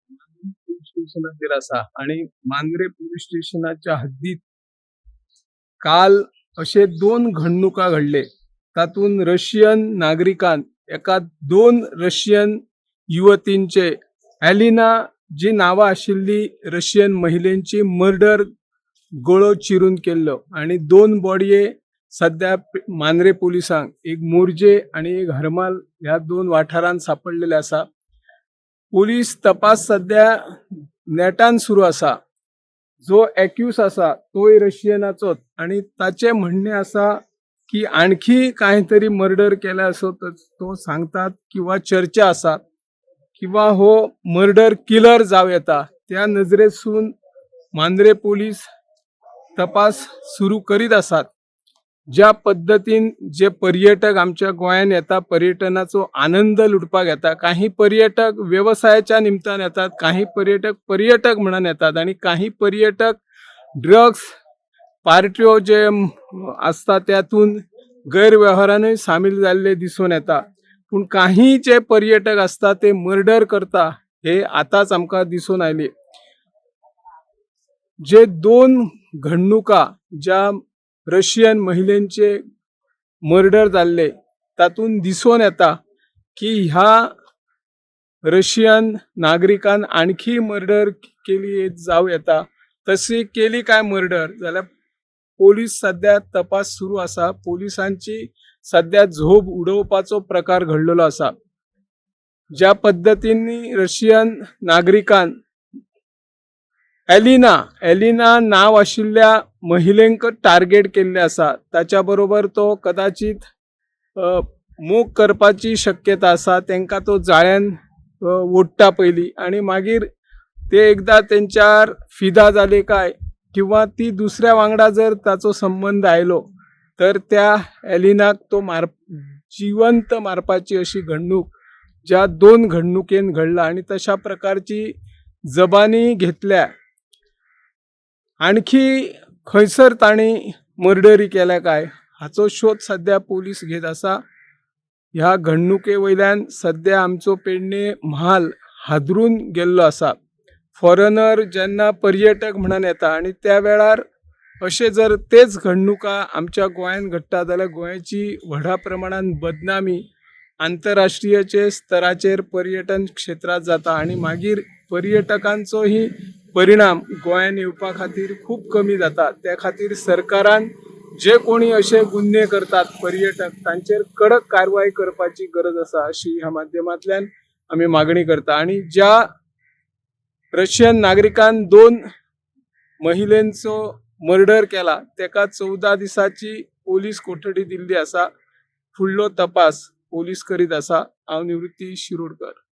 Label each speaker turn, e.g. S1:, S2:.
S1: Police स्टेशनाचेर आसा आणि मांद्रे पोलीस स्टेशनाच्या हद्दीत काल असे दोन घडणुका घडले. तातून रशियन नागरिकान एका दोन रशियन युवतींचे एलिना जी नांवां आशिल्ली रशियन महिलेची मर्डर गळो चिरून केल्लो आणि दोन बॉडये सध्या मांद्रे पोलिसांक एक मोर्जे आणि एक हरमाल ह्या दोन वाठारांत सापडलेले आसा. पोलीस तपास सध्या नेटान सुरू आसा. जो एक्यूज आसा तोय रशियनाचोच आणि ताचे म्हणणे आसा की आणखी काहीतरी मर्डर केला असो तो सांगतात किंवा चर्चा आसा किंवा हो मर्डर किलर जाव येता. त्या नजरेसून मांद्रे पोलीस तपास सुरू करीत आसात. ज्या पद्धतीन जे पर्यटक आमच्या गोंयांत येता पर्यटनाचो आनंद लुटपाक येता, काही पर्यटक व्यवसायाच्या निमतान येतात, काही पर्यटक म्हणून येतात आणि काही पर्यटक ड्रग्स पार्ट्यो जे असता त्यातून गैरव्यवहारानूय सामील जाल्ले दिसून येता. पूण काही जे पर्यटक असता ते मर्डर करता हे आताच आमकां दिसून आयले. जे दोन घडणुका ज्या रशियन महिलेचे मर्डर जाल्ले तातून दिसून येता की ह्या रशियन नागरिकान आणखी मर्डर केली जाव येता. तशी केली काय मर्डर जाल्यार पोलीस सध्या तपास सुरू आसा. पोलिसांची सध्या झोप उडोवपाचो प्रकार घडलेलो आसा. ज्या पद्धतीने रशियन नागरिकान एलिना नाव आशिल्ल्या महिलेक टार्गेट केल्ले आसा. ताच्या बरोबर तो कदाचित मोग करपाची शक्यता आसा. तांकां तो जाळ्यान ओडटा पयली आणि मागीर ते एकदा तेंच्यार फिदा जाले काय किंवा ती दुसऱ्या वांगडा जर ताचो संबंध आयलो तर त्या एलिनाक तो जिवंत मारपाची अशी घडणूक ज्या दोन घडणुकेन घडला आणि तशा प्रकारची जबानी घेतल्या. आणखी खंयसर ताणी मर्डरी केल्या काय हाचो शोध सध्या पोलीस घेत आसा. ह्या घडणुके वयल्यान सध्या आमचो पेडणे म्हाल हादरून गेल्लो आसा. फॉरेनर जेन्ना पर्यटक म्हणून येता आणि त्या वेळार अशे जर तेच घडणुका आमच्या गोंयांत घडटा जाल्यार गोंयची व्हडा प्रमाणात बदनामी आंतरराष्ट्रीय स्तराचेर पर्यटन क्षेत्रात जाता आणि मागीर पर्यटकांचोही परिणाम गोंयांत येवपा खातीर खूप कमी जाता. त्या खातीर सरकारान जे कोणी असे गुन्हे करतात पर्यटक तांचेर कडक कारवाई करपाची गरज आसा अशी ह्या माध्यमांतल्यान आमी मागणी करता. आणि ज्या रशियन नागरिकान दोन महिलेंचो मर्डर केला तेका 14 दिसाची पोलीस कोठडी दिल्ली आसा. फुडलो तपास पोलीस करीत आसा. हांव निवृत्ती शिरोडकर.